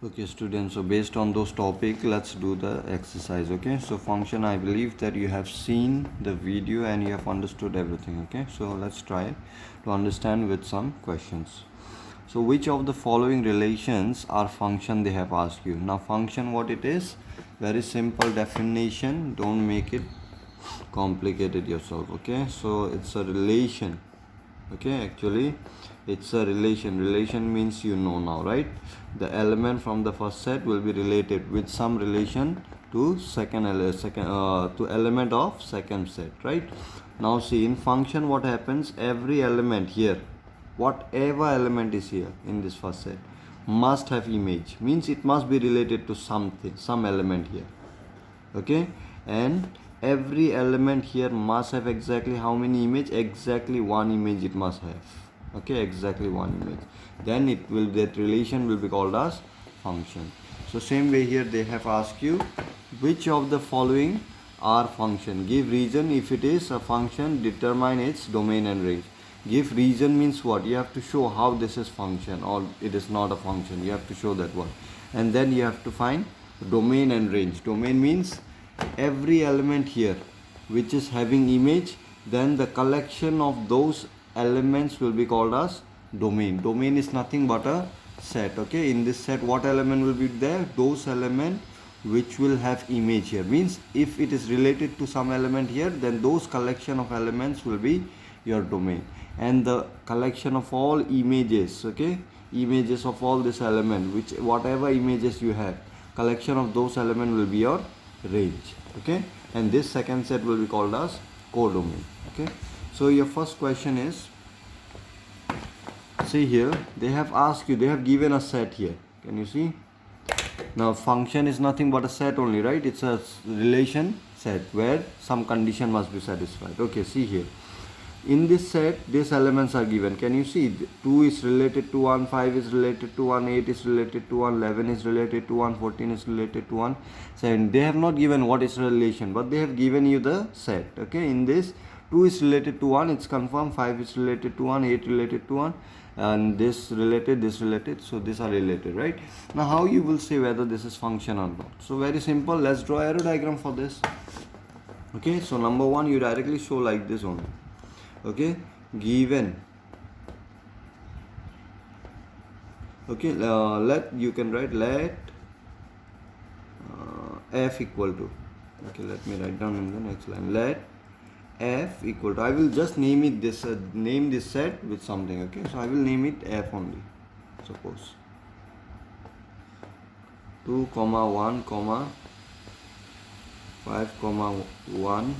Okay, students, so based on those topic, let's do the exercise. Okay, so function, I believe that you have seen the video and you have understood everything. Okay, so let's try to understand with some questions. So which of the following relations are function, they have asked you. Now function, what it is? Very simple definition, don't make it complicated yourself. Okay, so it's a relation. Okay, actually it's a relation means now, right? The element from the first set will be related with some relation to to element of second set, right? Now see, in function what happens, every element here, whatever element is here in this first set, must have image, means it must be related to something, some element here. Okay, and every element here must have exactly how many image? Exactly one image it must have. Okay, exactly one image, then it will, that relation will be called as function. So same way here they have asked you which of the following are function. Give reason. If it is a function, determine its domain and range. Give reason means what? You have to show how this is function or it is not a function. You have to show that one, and then you have to find domain and range. Domain means every element here which is having image, then the collection of those elements will be called as domain. Domain is nothing but a set. Okay, in this set what element will be there? Those element which will have image here, means if it is related to some element here, then those collection of elements will be your domain. And the collection of all images, okay, images of all this element, which whatever images you have, collection of those element will be your range. Okay, and this second set will be called as codomain. Okay, so your first question is, see here they have asked you, they have given a set here, can you see? Now function is nothing but a set only, right? It's a relation set where some condition must be satisfied. Okay, see here, in this set these elements are given. Can you see? 2 is related to 1, 5 is related to 1, 8 is related to 1, 11 is related to 1, 14 is related to 1, 7. They have not given what is relation, but they have given you the set. Okay, in this 2 is related to 1, it's confirmed. 5 is related to 1, 8 related to 1, and this related, so these are related, right? Now how you will say whether this is function or not? So very simple, let's draw arrow diagram for this. Okay, so number one, you directly show like this only. Okay, given, okay, let, you can write let f equal to, okay, let me write down in the next line, let f equal to, I will just name it this, name this set with something. Okay, so I will name it f only, suppose 2 comma 1 comma 5 comma 1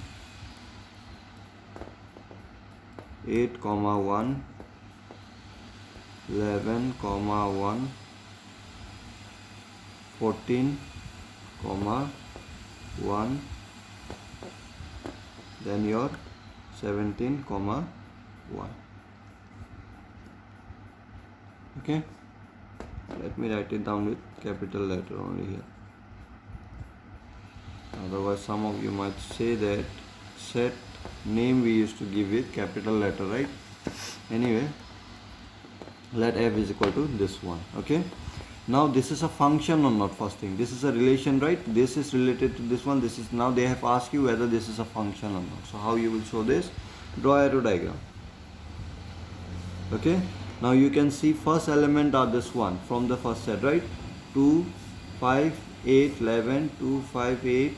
8 comma 1 11 comma 1 14 comma 1, then your 17 comma 1. Okay, let me write it down with capital letter only here, otherwise some of you might say that set name we used to give with capital letter, right? Anyway, let f is equal to this one. Okay, now this is a function or not? First thing, this is a relation, right? This is related to this one, this is, now they have asked you whether this is a function or not. So how you will show this? Draw arrow diagram. Okay, now you can see first element are this one from the first set, right? 2 5 8 11, 2 5 8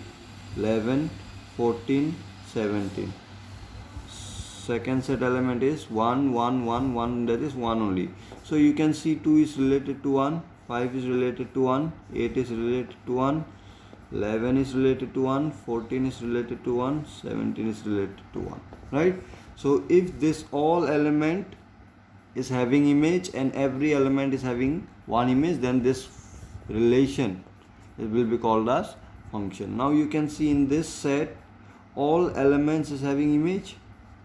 11 14 17. Second set element is 1 1 1 1, that is 1 only. So you can see 2 is related to 1, 5 is related to 1, 8 is related to 1, 11 is related to 1, 14 is related to 1, 17 is related to 1, right? So if this all element is having image and every element is having one image, then this relation, it will be called as function. Now you can see in this set all elements is having image,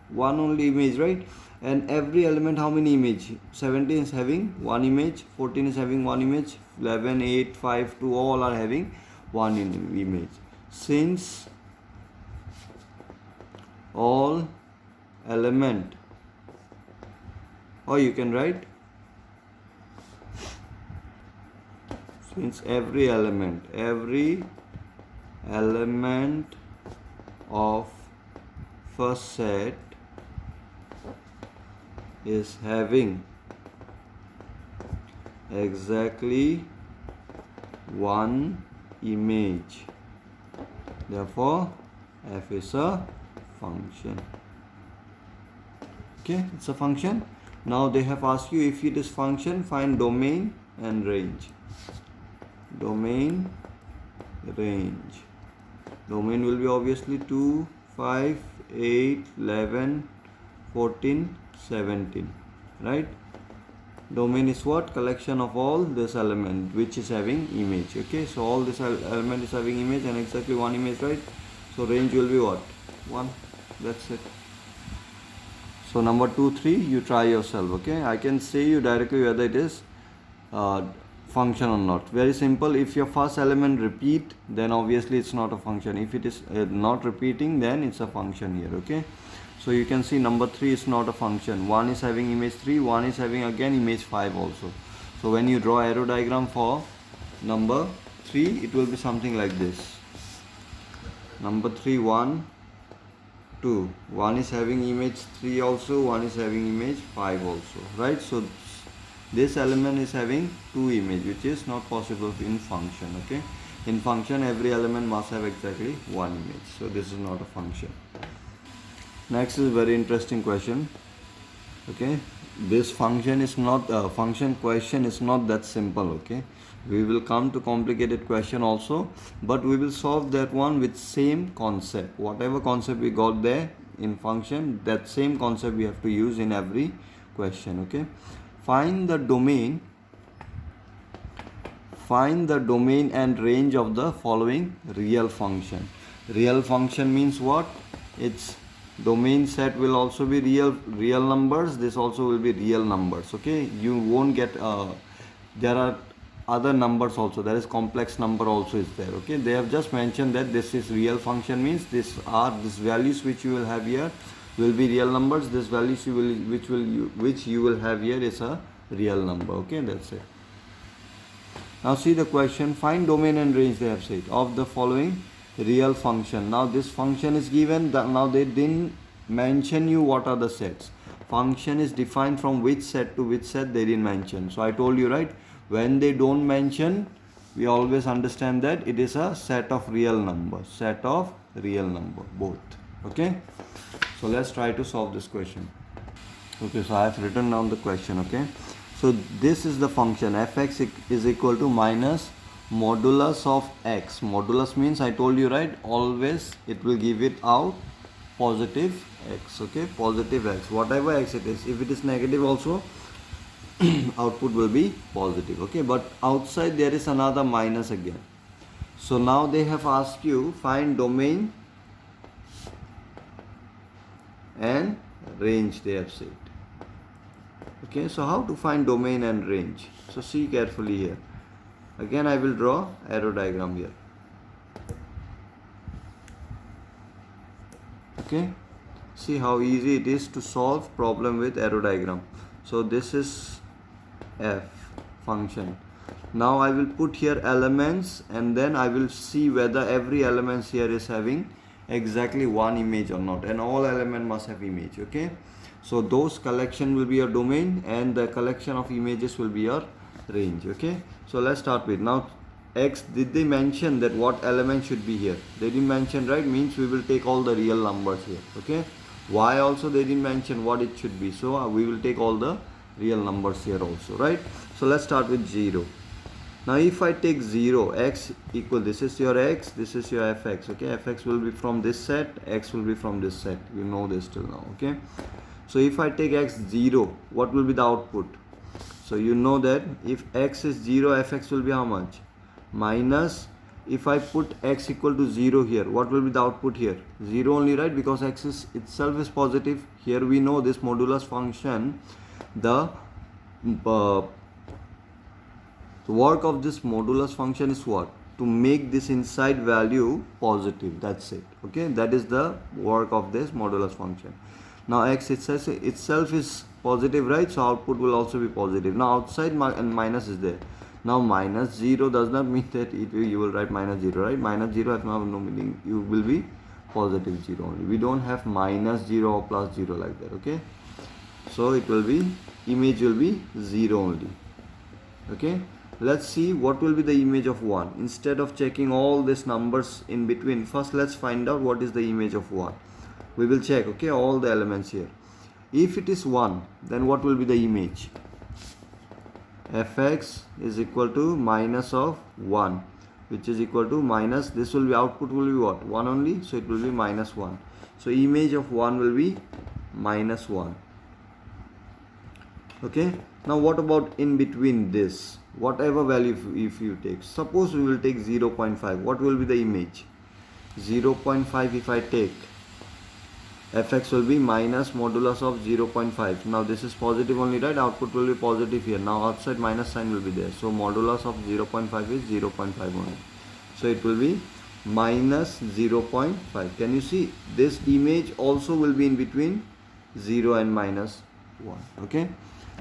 one only image, right? And every element how many image? 17 is having one image, 14 is having one image, 11 8 5 2 all are having one image. Since all element, or you can write, means every element of first set is having exactly one image, therefore f is a function. Okay, it's a function. Now they have asked you, if it is function, find domain and range. Domain, range. Domain will be obviously 2, 5, 8, 11, 14, 17, right? Domain is what? Collection of all this element which is having image. Okay, so all this element is having image and exactly one image, right? So range will be what? 1. That's it. So number 2, 3, you try yourself. Okay, I can say you directly whether it is function or not. Very simple. If your first element repeat, then obviously it's not a function. If it is not repeating, then it's a function here. Okay, so you can see number 3 is not a function. 1 is having image 3, 1 is having again image 5 also. So when you draw arrow diagram for number 3, it will be something like this. Number 3, 1, 2. 1 is having image 3 also, 1 is having image 5 also, right? So this element is having 2 image, which is not possible in function. Okay, in function every element must have exactly 1 image, so this is not a function. Next is very interesting question. Okay, this function is not function question is not that simple. Okay, we will come to complicated question also, but we will solve that one with same concept. Whatever concept we got there in function, that same concept we have to use in every question. Okay, find the domain and range of the following real function. Real function means what? Its domain set will also be real numbers. This also will be real numbers. Okay, you won't get there are other numbers also. There is complex number also is there. Okay, they have just mentioned that this is real function, means these values which you will have here will be real numbers. This values which you will have here is a real number. Okay, that's it. Now see the question, find domain and range, they have said, of the following real function. Now this function is given, now they didn't mention you what are the sets. Function is defined from which set to which set, they didn't mention. So I told you, right, when they don't mention, we always understand that it is a set of real numbers, both. Okay, so let's try to solve this question. Okay, so I have written down the question. Okay, so this is the function fx is equal to minus modulus of x. Modulus means, I told you, right, always it will give it out positive x. Okay, positive x, whatever x it is. If it is negative also, output will be positive. Okay, but outside there is another minus again. So now they have asked you, find domain and range, they have said. Okay, so how to find domain and range? So see carefully here. Again I will draw arrow diagram here. Okay, see how easy it is to solve problem with arrow diagram. So this is f function. Now I will put here elements and then I will see whether every element here is having exactly one image or not, and all element must have image. Okay, so those collection will be your domain and the collection of images will be your range. Okay, so let's start with now x. Did they mention that what element should be here? They didn't mention, right? Means we will take all the real numbers here. Okay, y also they didn't mention what it should be, so we will take all the real numbers here also, right? So let's start with 0. Now if I take 0, x equal, this is your x, this is your fx. Okay, fx will be from this set, x will be from this set. You know this till now. Okay, so if I take x 0, what will be the output? So you know that if x is 0, fx will be how much? Minus, if I put x equal to 0 here, what will be the output here? 0 only, right? Because x is itself is positive. Here we know this modulus function, the work of this modulus function is what? To make this inside value positive. That's it. Okay, that is the work of this modulus function. Now x itself is positive, right? So output will also be positive. Now outside and minus is there. Now minus 0 does not mean that you will write minus 0, right? Minus 0 has no meaning. You will be positive 0 only. We don't have minus 0 or plus 0 like that, okay? So it will be, image will be 0 only, okay? Let's see what will be the image of 1. Instead of checking all these numbers in between, first let's find out what is the image of 1. We will check, okay, all the elements here. If it is 1, then what will be the image? Fx is equal to minus of 1, which is equal to minus, this will be, output will be what? 1 only, so it will be minus 1. So image of 1 will be minus 1. Okay, now what about in between this? Whatever value if you take, suppose we will take 0.5, what will be the image? 0.5 if I take, fx will be minus modulus of 0.5. Now this is positive only, right? Output will be positive here. Now outside minus sign will be there. So modulus of 0.5 is 0.5 only. So it will be minus 0.5. Can you see? This image also will be in between 0 and minus 1. Okay.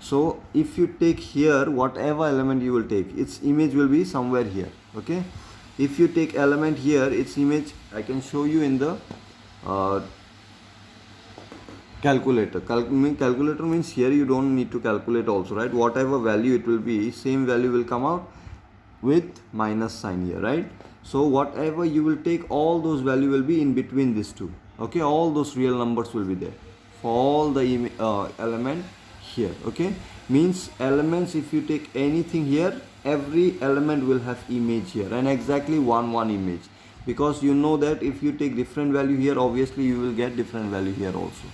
So if you take here, whatever element you will take, its image will be somewhere here. Okay. If you take element here, its image I can show you in the calculator. Calculator means here you don't need to calculate also, right? Whatever value it will be, same value will come out with minus sign here, right? So whatever you will take, all those value will be in between these two. Okay, all those real numbers will be there for all the element here. Okay, means elements, if you take anything here, every element will have image here, and exactly one image, because you know that if you take different value here, obviously you will get different value here also.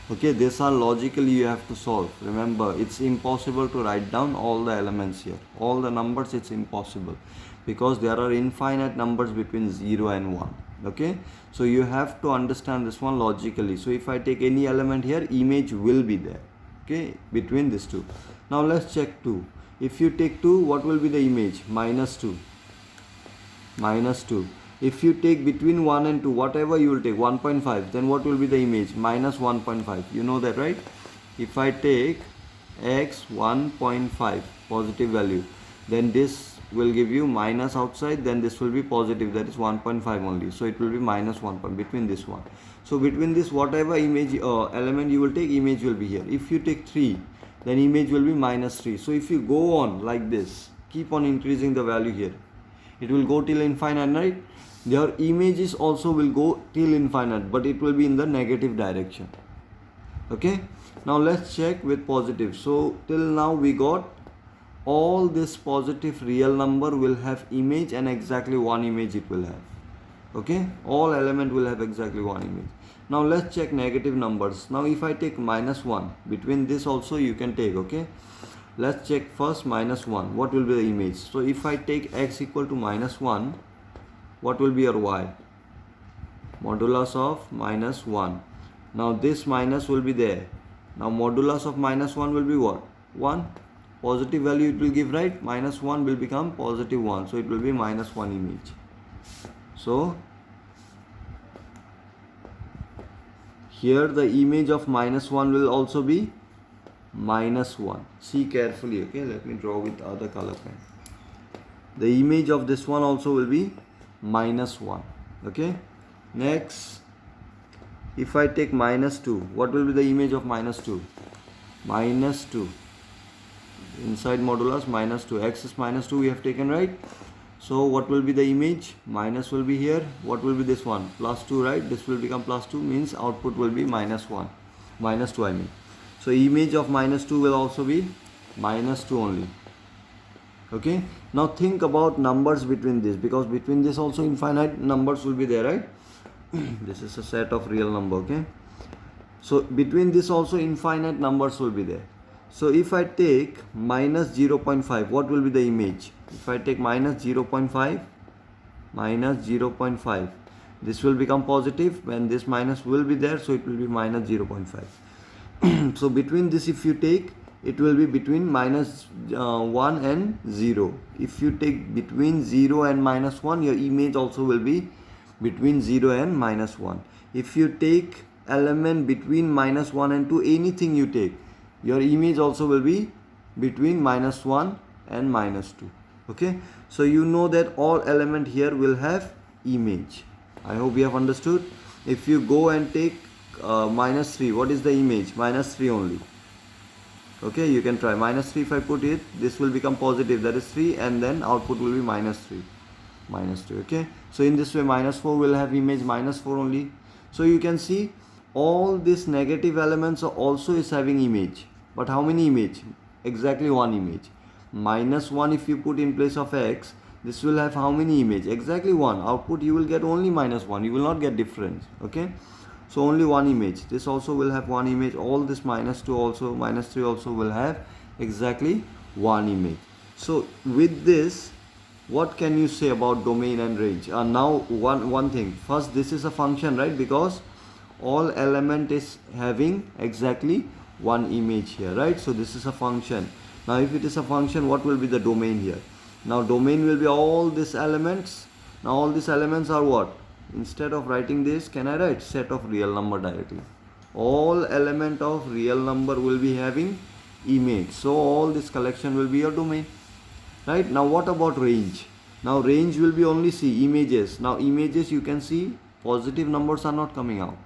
Okay, these are logically you have to solve. Remember, it's impossible to write down all the elements here, all the numbers. It's impossible because there are infinite numbers between 0 and 1. Okay, so you have to understand this one logically. So if I take any element here, image will be there, okay, between these two. Now let's check 2. If you take 2, what will be the image? Minus 2. Minus 2. If you take between 1 and 2, whatever you will take, 1.5, then what will be the image? Minus 1.5. You know that, right? If I take x 1.5 positive value, then this will give you minus outside, then this will be positive, that is 1.5 only. So it will be minus 1 point between this one. So between this, whatever image element you will take, image will be here. If you take 3, then image will be minus 3. So if you go on like this, keep on increasing the value here, it will go till infinite, right? Your images also will go till infinite, but it will be in the negative direction. Okay, now let's check with positive. So till now we got all this positive real number will have image, and exactly one image it will have. Okay, all element will have exactly one image. Now let's check negative numbers. Now if I take minus 1, between this also you can take. Okay, let's check first minus 1. What will be the image? So if I take x equal to minus 1, what will be your y? Modulus of minus 1. Now this minus will be there. Now modulus of minus 1 will be what? 1. Positive value it will give, right? Minus 1 will become positive 1. So it will be minus 1 image. So here the image of minus 1 will also be minus 1. See carefully. Okay, let me draw with other color pen. The image of this one also will be minus 1. Okay, next if I take minus 2, what will be the image of minus 2? Minus 2. Inside modulus minus 2. X is minus 2 we have taken, right? So what will be the image? Minus will be here. What will be this one? Plus 2, right? This will become plus 2, means output will be minus 1. Minus 2 I mean. So image of minus 2 will also be minus 2 only. Okay, now think about numbers between this, because between this also infinite numbers will be there, right? This is a set of real number. Okay, so between this also infinite numbers will be there. So if I take minus 0.5, what will be the image? If I take minus 0.5, this will become positive when this minus will be there, so it will be minus 0.5. So between this, if you take, it will be between minus 1 and 0. If you take between 0 and minus 1, your image also will be between 0 and minus 1. If you take element between minus 1 and 2, anything you take, your image also will be between minus 1 and minus 2. Okay, so you know that all element here will have image. I hope you have understood. If you go and take -3, what is the image? -3 only. Okay, you can try -3. If I put it, this will become positive, that is 3, and then output will be -3, -2. Okay, so in this way -4 will have image -4 only. So you can see all these negative elements are also is having image, but how many image? Exactly one image. -1, if you put in place of x, this will have how many image? Exactly one. Output you will get only -1, you will not get difference. Okay, so only one image. This also will have one image. All this -2 also, -3 also will have exactly one image. So with this, what can you say about domain and range? Now one thing. First, this is a function, right? Because all element is having exactly one image here, right? So this is a function. Now if it is a function, what will be the domain here? Now domain will be all these elements. Now all these elements are what? Instead of writing this, can I write set of real number directly? All element of real number will be having image. So all this collection will be your domain. Right? Now what about range? Now range will be only see images. Now images you can see positive numbers are not coming out.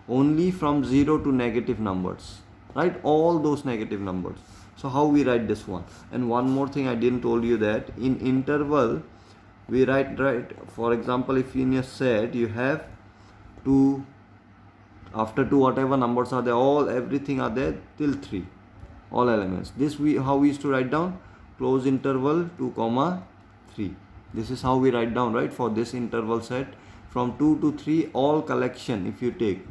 Only from 0 to negative numbers. Right? All those negative numbers. So how we write this one? And one more thing I didn't told you, that in interval we write, for example, if in a set you have 2, after 2 whatever numbers are there, all everything are there till 3, all elements. This we how we used to write down, close interval 2 comma 3. This is how we write down, right? For this interval set from 2 to 3, all collection if you take,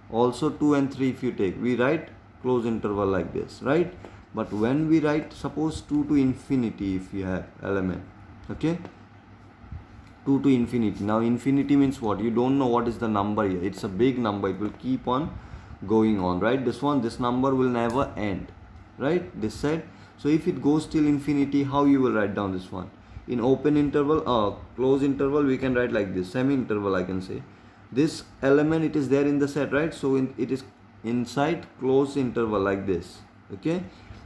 also 2 and 3 if you take, we write close interval like this, right? But when we write, suppose 2 to infinity, if you have element, okay, 2 to infinity. Now infinity means what? You don't know what is the number here. It's a big number, it will keep on going on, right? This number will never end, right? This set. So if it goes till infinity, how you will write down this one? In open interval, close interval, we can write like this, semi interval I can say. This element, it is there in the set, right? So it is inside close interval like this, okay?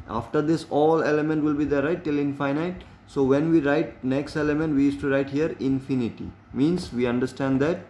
After this, all element will be there, right, till infinite. So when we write next element, we used to write here infinity. Means we understand that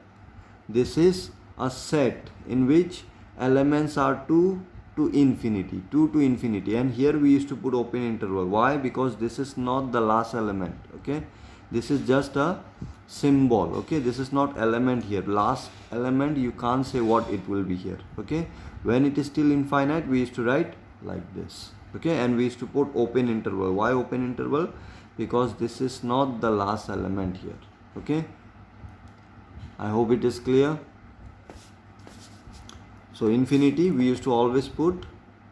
this is a set in which elements are 2 to infinity, 2 to infinity, and here we used to put open interval. Why? Because this is not the last element, okay? This is just a symbol, okay? This is not element here. Last element, you can't say what it will be here, okay? When it is still infinite, we used to write like this, okay? And we used to put open interval. Why open interval? Because this is not the last element here, okay? I hope it is clear. So infinity, we used to always put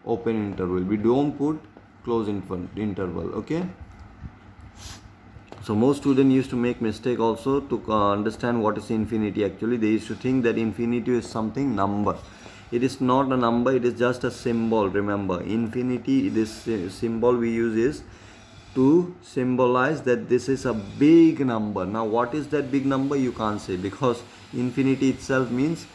open interval, we don't put close interval, okay? So most students used to make mistake also to understand what is infinity. Actually they used to think that infinity is something number. It is not a number, it is just a symbol. Remember, infinity, this symbol we use is to symbolize that this is a big number. Now what is that big number? You can't say, because infinity itself means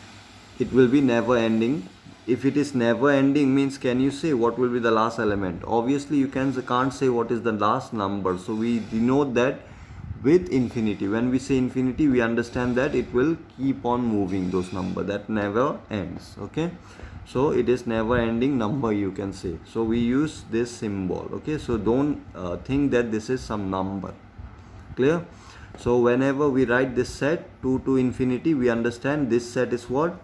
it will be never ending. If it is never ending, means can you say what will be the last element? Obviously you can't say what is the last number. So we denote that with infinity. When we say infinity, we understand that it will keep on moving, those number that never ends, okay? So it is never ending number, you can say. So we use this symbol, okay? So don't think that this is some number. Clear? So whenever we write this set 2 to infinity, we understand this set is what?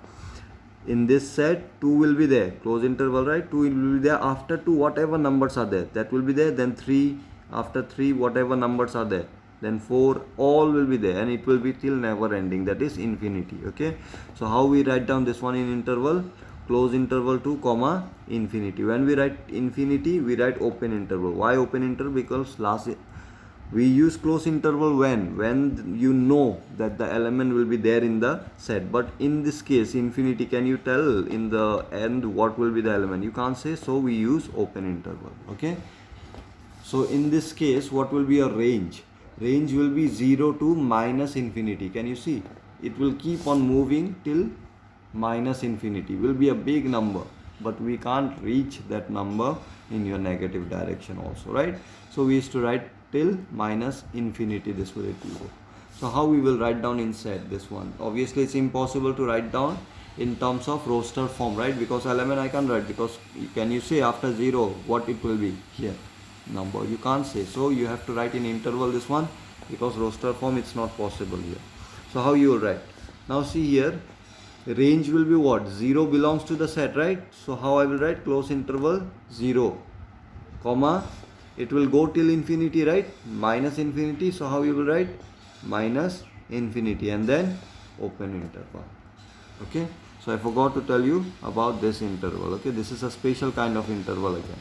In this set 2 will be there, close interval, right? 2 will be there. After 2 whatever numbers are there, that will be there. Then 3, after 3 whatever numbers are there, then 4, all will be there, and it will be till never ending, that is infinity, okay? So how we write down this one in interval? Close interval 2 comma infinity. When we write infinity, we write open interval. Why open interval? Because last we use close interval when you know that the element will be there in the set. But in this case infinity, can you tell in the end what will be the element? You can't say, so we use open interval, okay? So in this case, what will be a range? Range will be 0 to minus infinity. Can you see? It will keep on moving till minus infinity. Will be a big number, but we can't reach that number in your negative direction also, right? So we used to write till minus infinity, this will it will go. So how we will write down inside this one? Obviously it's impossible to write down in terms of roster form, right? Because element I can't write, because can you say after 0 what it will be here? Number you can't say, so you have to write in interval this one, because roster form it's not possible here. So how you will write? Now see here, range will be what? 0 belongs to the set, right? So how I will write? Close interval 0, comma, it will go till infinity, right? Minus infinity. So how you will write? Minus infinity, and then open interval. Okay, so I forgot to tell you about this interval. Okay, this is a special kind of interval again.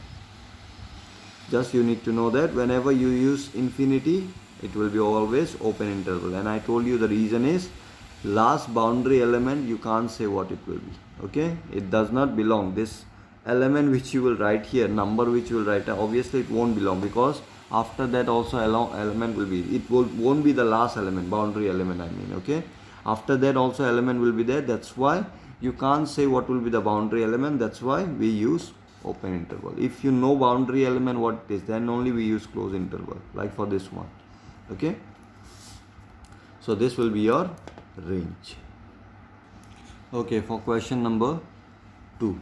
Just you need to know that whenever you use infinity, it will be always open interval. And I told you the reason is, last boundary element you can't say what it will be. Okay, it does not belong. This element which you will write here, number which you will write, obviously it won't belong, because after that also element will be, it won't be the last element, boundary element I mean. Okay, after that also element will be there. That's why you can't say what will be the boundary element. That's why we use open interval. If you know boundary element what it is, then only we use close interval, like for this one. Okay, so this will be your range. Okay, for question number 2.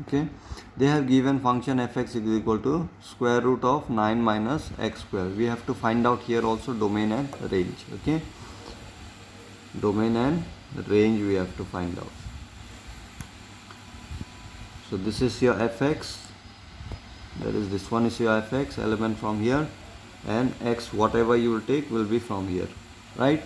Okay, they have given function fx is equal to square root of 9 minus x square. We have to find out here also domain and range. Okay, domain and range we have to find out. So this is your fx, that is this one is your fx element from here, and x whatever you will take will be from here, right?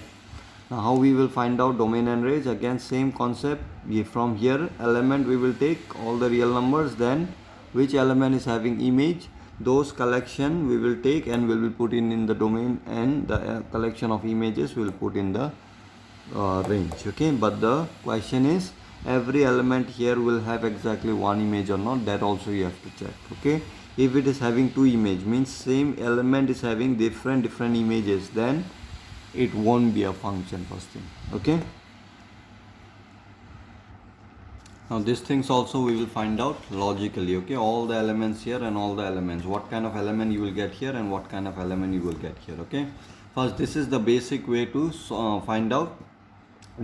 Now how we will find out domain and range? Again same concept. From here element we will take all the real numbers, then which element is having image, those collection we will take and we will put in the domain, and the collection of images we will put in the range. Okay, but the question is, every element here will have exactly one image or not, that also you have to check. Okay, if it is having 2 image, means same element is having different images, then it won't be a function, first thing. Okay, now these things also we will find out logically. Okay, all the elements here and all the elements, what kind of element you will get here and what kind of element you will get here. Okay, first this is the basic way to find out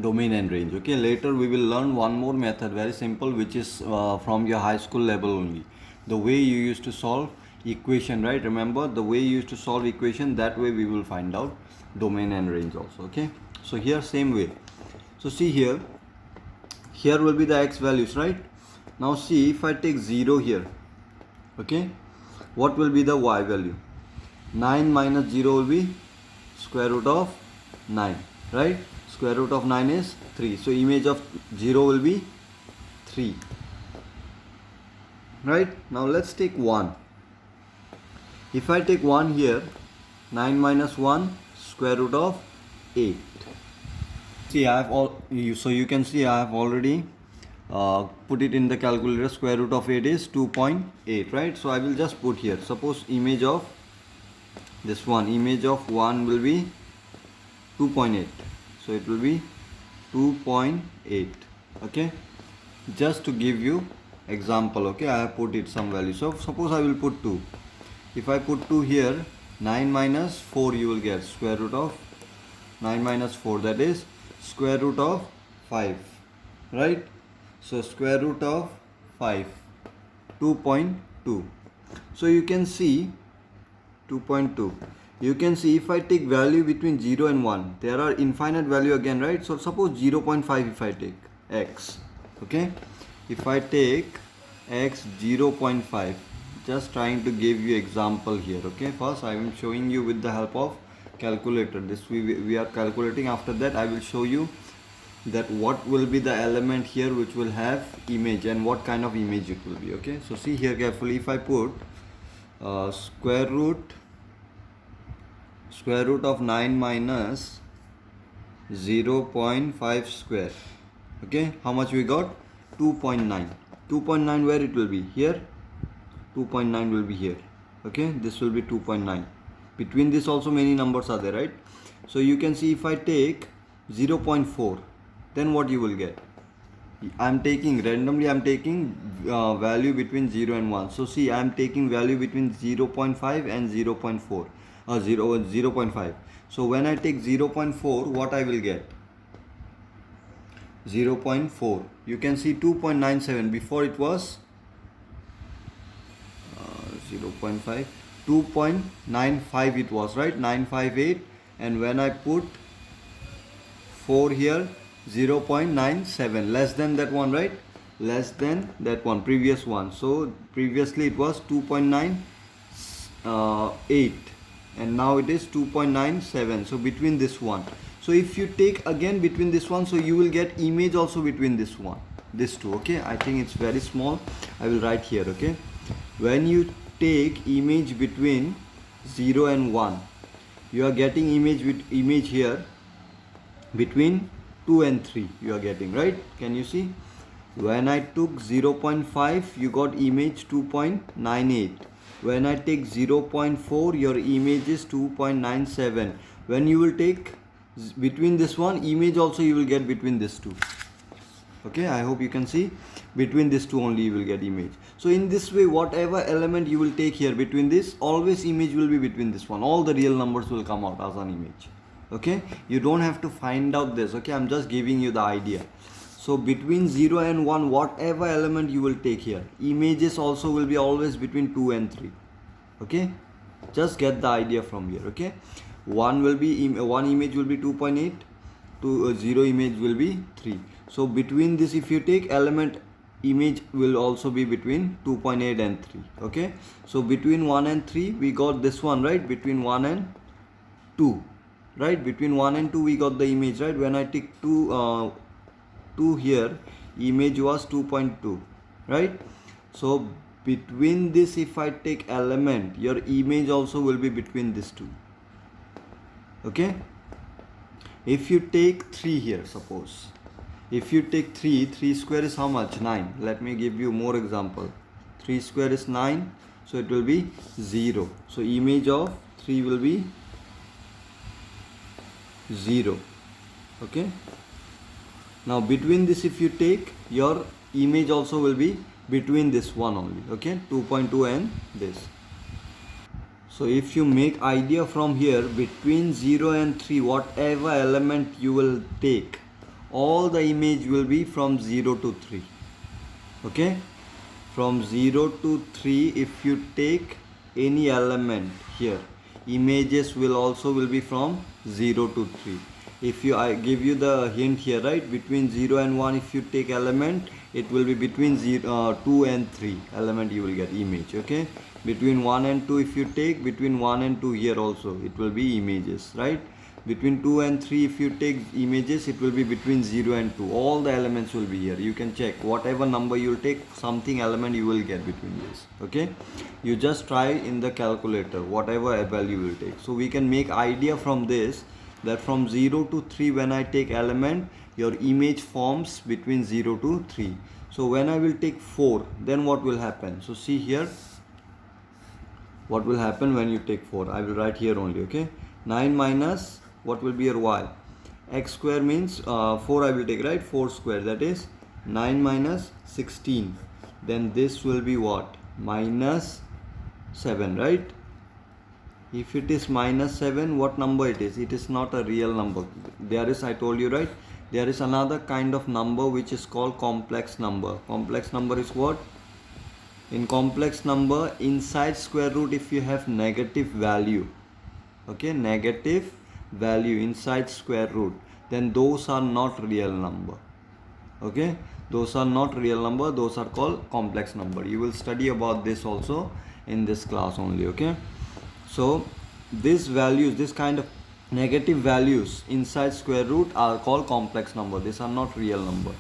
domain and range. Okay, later we will learn one more method, very simple, which is from your high school level only. The way you used to solve equation, right? Remember the way you used to solve equation, that way we will find out domain and range also. Okay, so here same way. So see here will be the x values, right? Now see, if I take 0 here, okay, what will be the y value? 9 minus 0 will be square root of 9, right? Square root of 9 is 3. So image of 0 will be 3. Right? Now let's take 1. If I take 1 here, 9 minus 1, square root of 8. See, so you can see I have already put it in the calculator. Square root of 8 is 2.8, right? So I will just put here, suppose image of this one, image of 1 will be 2.8. So it will be 2.8. Okay, just to give you example. Okay, I have put it some value. So suppose I will put 2. If I put 2 here, 9 minus 4 you will get square root of 9 minus 4, that is square root of 5, right? So square root of 5, 2.2. So you can see 2.2. You can see if I take value between 0 and 1, there are infinite value again, right? So suppose 0.5 if I take x. Okay, if I take x 0.5, just trying to give you example here. Okay, first I am showing you with the help of calculator. This we are calculating. After that I will show you that what will be the element here which will have image and what kind of image it will be. Okay, so see here carefully. If I put square root of 9 minus 0.5 square, okay, how much we got? 2.9. 2.9 where it will be? Here. 2.9 will be here. Okay, this will be 2.9. Between this also many numbers are there, right? So you can see if I take 0.4, then what you will get? I am taking randomly, I am taking value between 0 and 1. So see, I am taking value between 0.5 and 0.4. 0.5. So when I take 0.4, what I will get? 0.4. You can see 2.97. Before it was 0.5, 2.95 it was, right? 958. And when I put 4 here, 0.97, less than that one, right? Less than that one, previous one. So previously it was 2.98 and now it is 2.97. So between this one, so if you take again between this one, so you will get image also between this one, this two. Okay, I think it's very small. I will write here. Okay, when you take image between 0 and 1, you are getting image with image here between 2 and 3 you are getting, right? Can you see? When I took 0.5, you got image 2.98. When I take 0.4, your image is 2.97. When you will take between this one, image also you will get between this two. Okay, I hope you can see. Between this two only you will get image. So in this way, whatever element you will take here between this, always image will be between this one. All the real numbers will come out as an image. Okay, you don't have to find out this. Okay, I'm just giving you the idea. So between 0 and 1, whatever element you will take here, images also will be always between 2 and 3. Okay, just get the idea from here. Okay, one image will be 2.8, 0 image will be 3. So between this, if you take element, image will also be between 2.8 and 3. Okay, so between 1 and 3 we got this one, right? Between 1 and 2, right? Between 1 and 2 we got the image, right? When I take 2 here, image was 2.2, right? So between this, if I take element, your image also will be between these two. Okay, if you take 3 here, suppose if you take 3 square is how much? 9. Let me give you more example. 3 square is 9, so it will be 0. So image of 3 will be 0. Okay, now between this, if you take, your image also will be between this one only. Okay, 2.2 and this. So if you make idea from here, between 0 and 3, whatever element you will take, all the image will be from 0 to 3. Okay, from 0 to 3, if you take any element here, images will also be from 0 to 3. If you, I give you the hint here, right? Between 0 and 1, if you take element, it will be between 2 and 3 element you will get image. Okay, between 1 and 2, if you take between 1 and 2 here also, it will be images, right? Between 2 and 3, if you take images, it will be between 0 and 2. All the elements will be here. You can check whatever number you will take, something element you will get between this. Okay, you just try in the calculator whatever value you will take. So we can make idea from this that from 0 to 3, when I take element, your image forms between 0 to 3. So when I will take 4, then what will happen? So see here, what will happen when you take 4? I will write here only. Okay, 9 minus, what will be your y? X square means 4 I will take, right? 4 square, that is 9 minus 16. Then this will be what? Minus 7, right? If it is minus 7, what number it is? It is not a real number. There is, I told you, right? There is another kind of number which is called complex number. Complex number is what? In complex number, inside square root, if you have negative value, okay, negative value inside square root, then those are not real number. Okay, those are not real number, those are called complex number. You will study about this also in this class only. Okay, so these values, this kind of negative values inside square root are called complex number. These are not real number.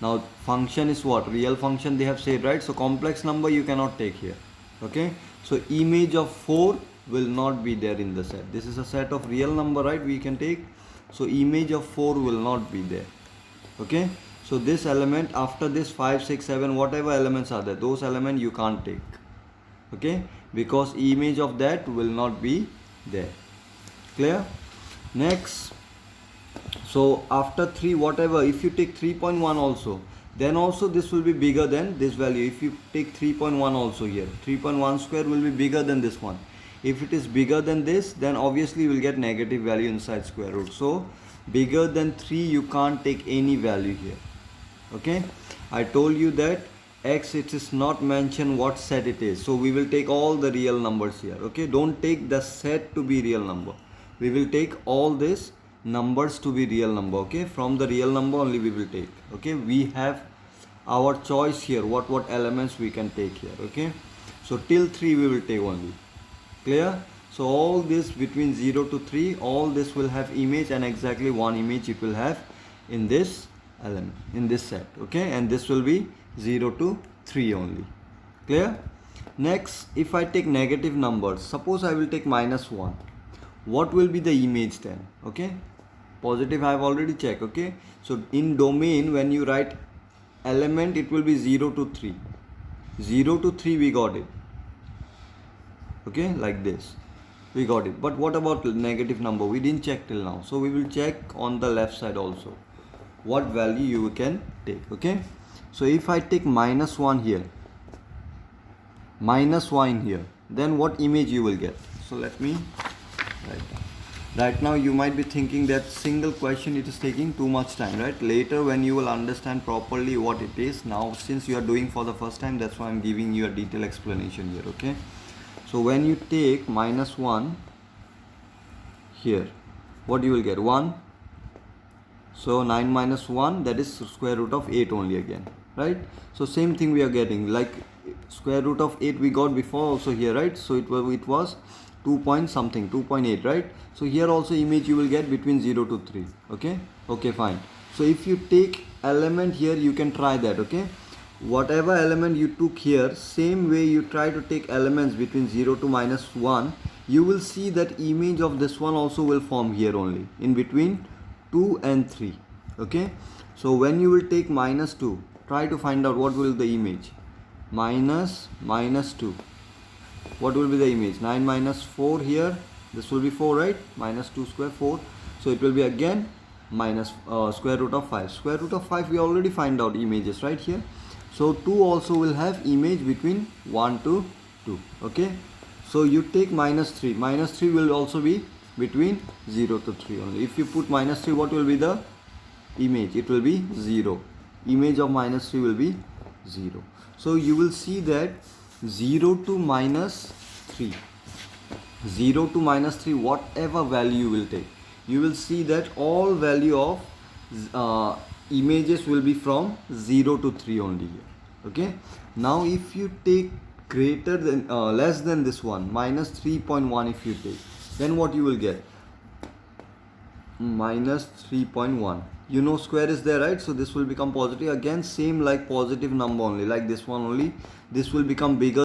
Now function is what? Real function they have said, right? So complex number you cannot take here. Okay, so image of 4 will not be there in the set. This is a set of real number, right? We can take, so image of 4 will not be there. Okay, so this element, after this 5, 6, 7, whatever elements are there, those elements you can't take. Okay, because image of that will not be there. Clear? Next, so after 3, whatever, if you take 3.1 also, then also this will be bigger than this value. If you take 3.1 also here, 3.1 square will be bigger than this one. If it is bigger than this, then obviously you will get negative value inside square root. So bigger than 3, you can't take any value here. Okay, I told you that x, it is not mentioned what set it is, so we will take all the real numbers here. Okay, don't take the set to be real number, we will take all these numbers to be real number. Okay, from the real number only we will take. Okay, we have our choice here, what elements we can take here. Okay, so till 3 we will take only. Clear? So all this between 0 to 3, all this will have image, and exactly one image it will have in this element, in this set. Okay, and this will be 0 to 3 only. Clear? Next, if I take negative numbers, suppose I will take -1, what will be the image then? Okay, positive I have already checked. Okay, so in domain when you write element, it will be 0 to 3. 0 to 3 we got it. Okay, like this we got it. But what about negative number? We didn't check till now, so we will check on the left side also what value you can take. Okay, so if I take -1 here, -1 here, then what image you will get? So let me write down. Right now you might be thinking that single question it is taking too much time, right? Later when you will understand properly what it is. Now since you are doing for the first time, that's why I'm giving you a detailed explanation here. Okay, so when you take -1 here, what you will get? 1. So 9 minus 1, that is square root of 8 only again, right? So same thing we are getting, like square root of 8 we got before also here, right? So it was 2 point something, 2.8, right? So here also image you will get between 0 to 3. Okay, okay, fine. So if you take element here, you can try that. Okay, whatever element you took here, same way you try to take elements between 0 to -1, you will see that image of this one also will form here only in between 2 and 3. Okay, so when you will take -2, try to find out what will the image. -2, what will be the image? 9 minus 4 here, this will be 4, right? -2 square, 4. So it will be again minus square root of 5. Square root of 5 we already find out images right here. So 2 also will have image between 1 to 2. Okay, so you take -3. -3 will also be between 0 to 3 only. If you put -3, what will be the image? It will be 0. Image of -3 will be 0. So you will see that 0 to -3, 0 to -3, whatever value you will take, you will see that all value of images will be from 0 to 3 only here. Okay, now if you take greater than less than this one, -3.1, if you take, then what you will get? -3.1. You know square is there, right? So this will become positive again, same like positive number only, like this one only. This will become bigger